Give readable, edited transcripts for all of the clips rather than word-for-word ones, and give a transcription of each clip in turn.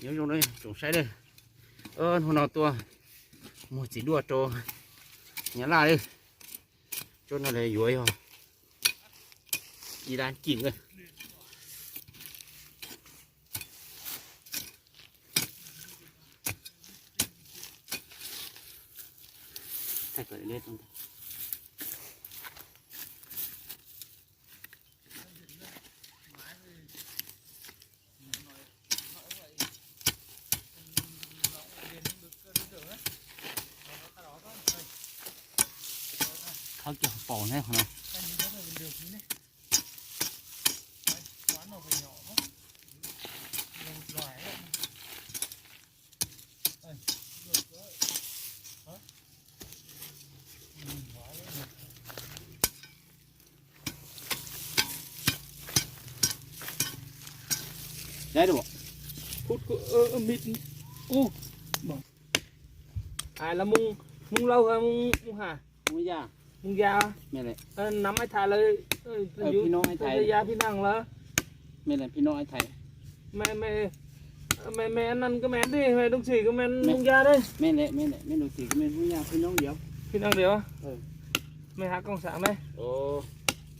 nhớ dùng đây trồng sai đây hôm nào tua một chỉ đua trâu nhớ lại đi cho nó lấy dối rồi đi đàn chỉnh rồi thay cởi lên khôngเขาเกี่ยวปองให้ของเราได้ดูพูดมิดอู้แล้วมุงเล่าเหรอมุงหามุงยามุงยาไม่เลยน้ำไอ้ไทยเลยพี่น้องไอ้ไทยยาพี่นั่งเหรอไม่เลยพี่น้องไอ้ไทยแม่นั่นก็แม่ดิแม่ดุกสีก็แม่มุงยาด้วยไม่เลยไม่ดุกสีก็แม่มุงยาพี่น้องเดียวไม่หากองสางเลยโอ้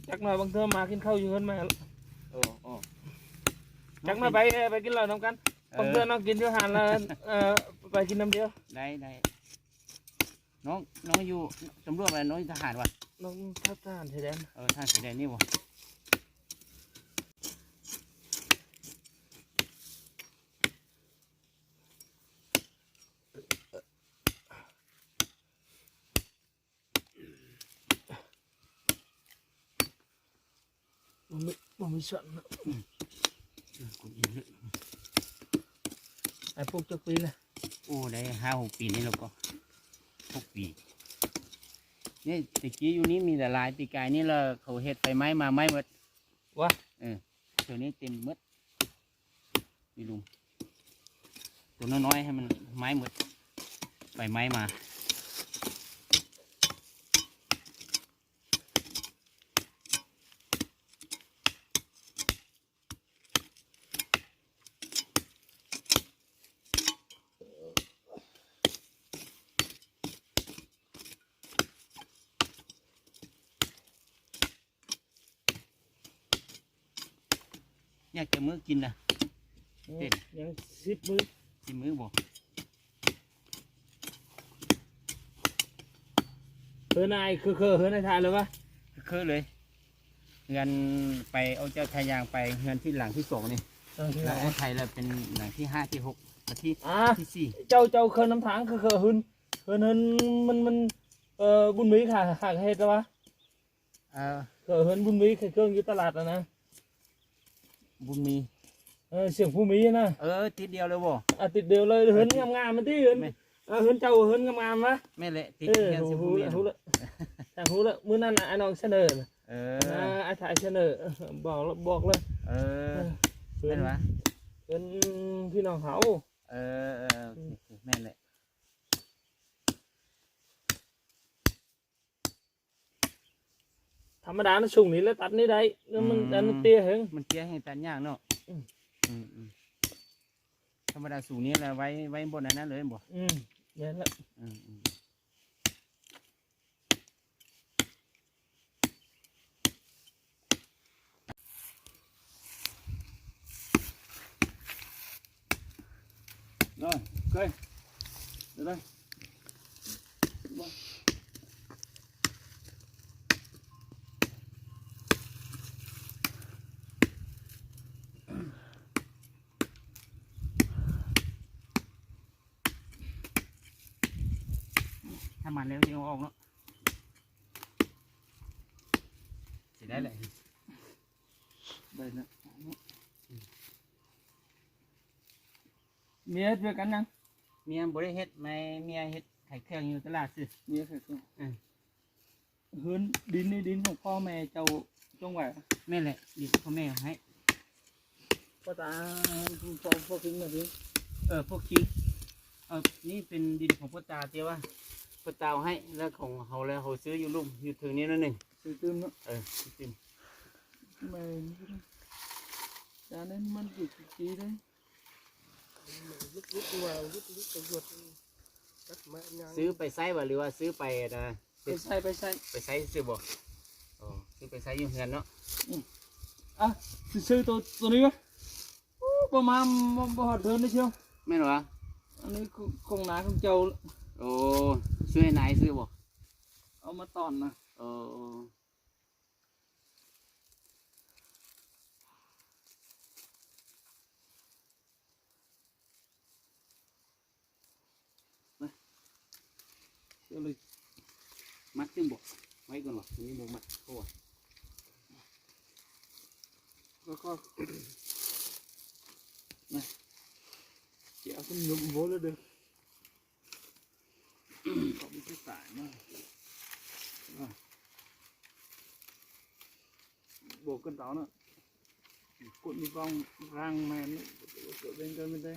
จักหน่อยบางเทอมากินข้าวอยู่กันไหมโอ้จักหน่อยไปกินเหล้าน้ำกันบางเทอน้องกินอยู่หานแล้วไปกินน้ำเดียวได้น้องอยู่ตำรวจอะไรน้องทหารวะน้องทหารชายแดนทหารชายแดนนี่วะมันไม่สั่นนะไอ้พวกเจ้าปีเลยโอ้ได้5-6 ปีนี่แล้วก็6 ปีนี่ตะกี้อยู่นี้มีแต่ลายปีกายนี่เราเขาเห็ดไปไม้มาไม้หมดวะตัวนี้เต็มหมดพี่ลุงตัวน้อยๆให้มันไม้หมดไปไม้มาอยากจะมื้อกินนะยัง10 มื้อบ่เฮ้ยนายคือเฮ้ยนายทานเลยวะคือเลยเงินไปเอาเจ้าชายางไปเงินที่หลังที่2นี่แล้วไอ้ไทยเราเป็นหลังที่5ที่6ที่4เจ้าเคยน้ำทางคือหึนมันบุญมีค่ะหากเหตุวะเหินบุญมีเครื่องอยู่ตลาดนะบุญมีเสียงผู้มีนะติดเดียวเลยบ่ติดเดียวเลยเหินงามมันที่เหินเจ้าเหินงามวะไม่เละติดเสียงผู้มีหูละแต่หูละมื้อนั้นไอ้น้องเสนอไอ้ถ่ายเสนอบอกเลยเป็นวะเป็นพี่น้องเขาแม่เละธรรมดาnó sùngนี้แล้วตัดนี่ได้มันเตี้ยเหรอมันเตี้ยให้ตัดยากเนาะธรรมดาสูงนี้แหละไว้บนนั้นเลยบ่เนี่ยแหละrồi ok được đâyถ้ามันแล้วจะเอาออกเนาะสิได้เลยได้แล้วเมียเพื่อกันยังเมียบริเฮ็ดไม่เมียเฮ็ดไข่เครื่องอยู่ตลาดสิเมียไข่เครื่องพื้นดินนี่ดินของพ่อแม่เจ้าจงไว้แม่แหละดินพ่อแม่ให้พ่อตาพ่อคิงแบบนี้พวกคิงนี่เป็นดินของพ่อตาเจ้าว่าพ่อตาให้แล้วของเขาแล้วเขาซื้ออยู่ลุ่มอยู่ถึงนี้นั่นเองซื้อตื้มเนาะซื้อตื้มไม่จานนั้นมันอยู่กี่เลย ลุกมาลุกตำรวจตัดไม้ยาง ซื้อไปไซบ่หรือว่าซื้อไปนะ ไปใส่ไปใส่ ไปไซซื้อบ่อ๋อซื้อไปไซอยู่เฮือนเนาะ อ่ะซื้อตัวนี้วะโอ้ประมาณบ่หอดเดือนได้เชียว แม่นเหรอ อันนี้คงหนาของเจ้า โอ้ซื้อให้นายซื้อบ่ เอามาตอนนะ โอ้ เดี๋ยวเลย มัดขึ้นบ่ไว้ก่อนบ่นี่บ่มัดโอ้ แล้วก็เกี่ยวขึ้นยมโบเลยเด้อ ขอบคุณสายมากโบกกันต่อเนาะกดมีกองร่างแมนเกิดเป็นกันไม่ได้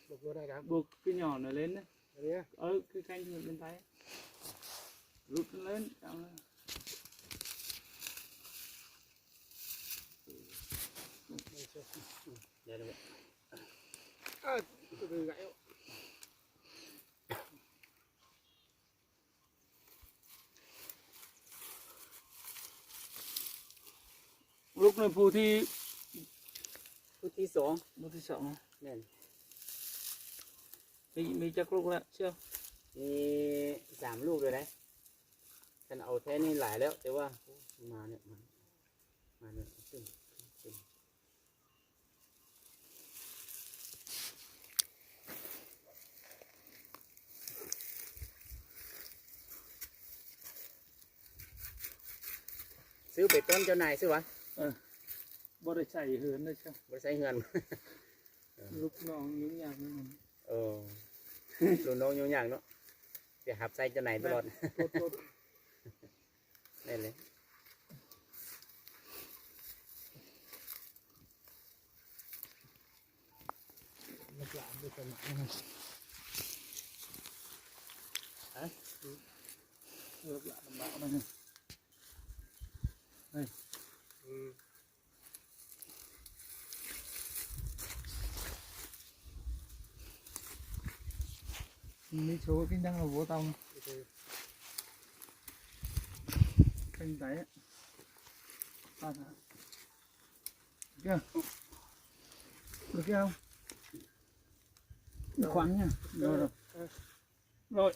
บอกว่าได้ครับ buộc cái nhỏ này lên đấy อันนี้ cái canh thì bên tay rút nó lên xong เดี๋ยว ก็คือไง lúc này phù thi ผู้ที่สอง phù thi sợ แม่น mình chắc lúc lại chưa มี3 ลูกเลยนะฉันเอาแท้นี่หลายแล้วแต่ว่ามาเนี่ยตึ้งซื้อไปต้นเจ้านายซื้อวะ บ่ได้ใส่เหินได้ใช่ บ่ใช้เงิน ลูกน้องยุ่งยากนิดนึง ลูกน้องอยู่อย่างเนาะจะหับใส่เจ้านายตลอดนี่เลย มันจะไม่สมัคร ลูกหลานลำบากนะ มีโชว์kinh đang là vô tông kinh tế ta thả kia được kia không khoắn nha rồi rồi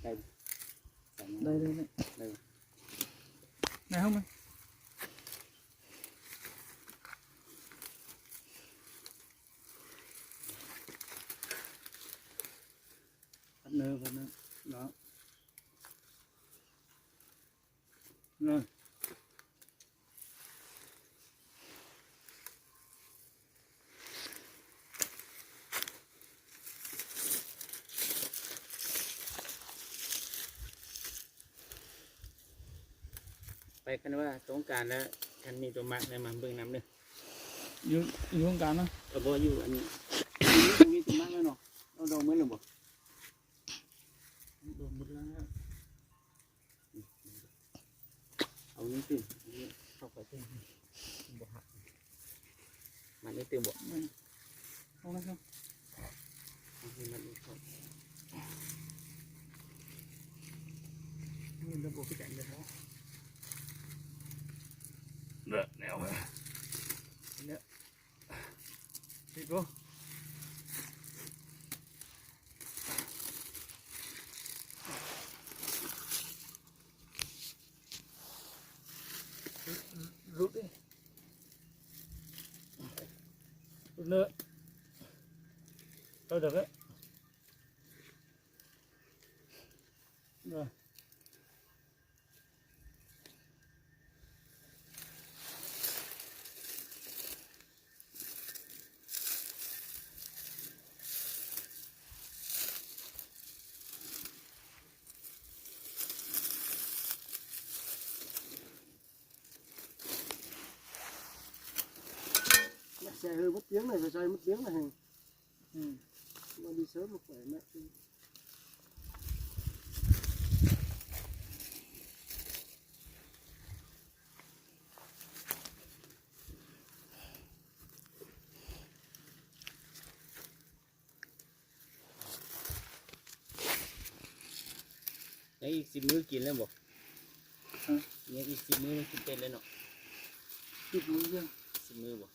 ได้ đây đây đây đây này không này nơ vào nơ đó rồi ไปกันว่าสงการแล้วคันมีตัวมักเลยมาเบิ่งน้ำเลย อยู่วงการเนาะ บ่อยู่อันนี้มีตัวมักแล้วเนาะเราดองเหมือนหรือบ่ โดนหมดแล้ว เอานี้ตื่นเข้าไปตื่นบ่หักมันนี่ตื่นบ่ không đấy không มันนี่เข้า nhìn nó bộ cái cảnh này đó được nèo nè đi cô rút đi rút nữa thôi được đấy rồi chạy hơi mất tiếng này phải chạy mất tiếng này Ừ. mà đi sớm một khỏe mẹ ยังอีก10 มื้อกินแล้วบ่ยังอีก10 มื้อกินเป็นแล้วเนาะ Chút mũi riêng. 10 มื้อบ่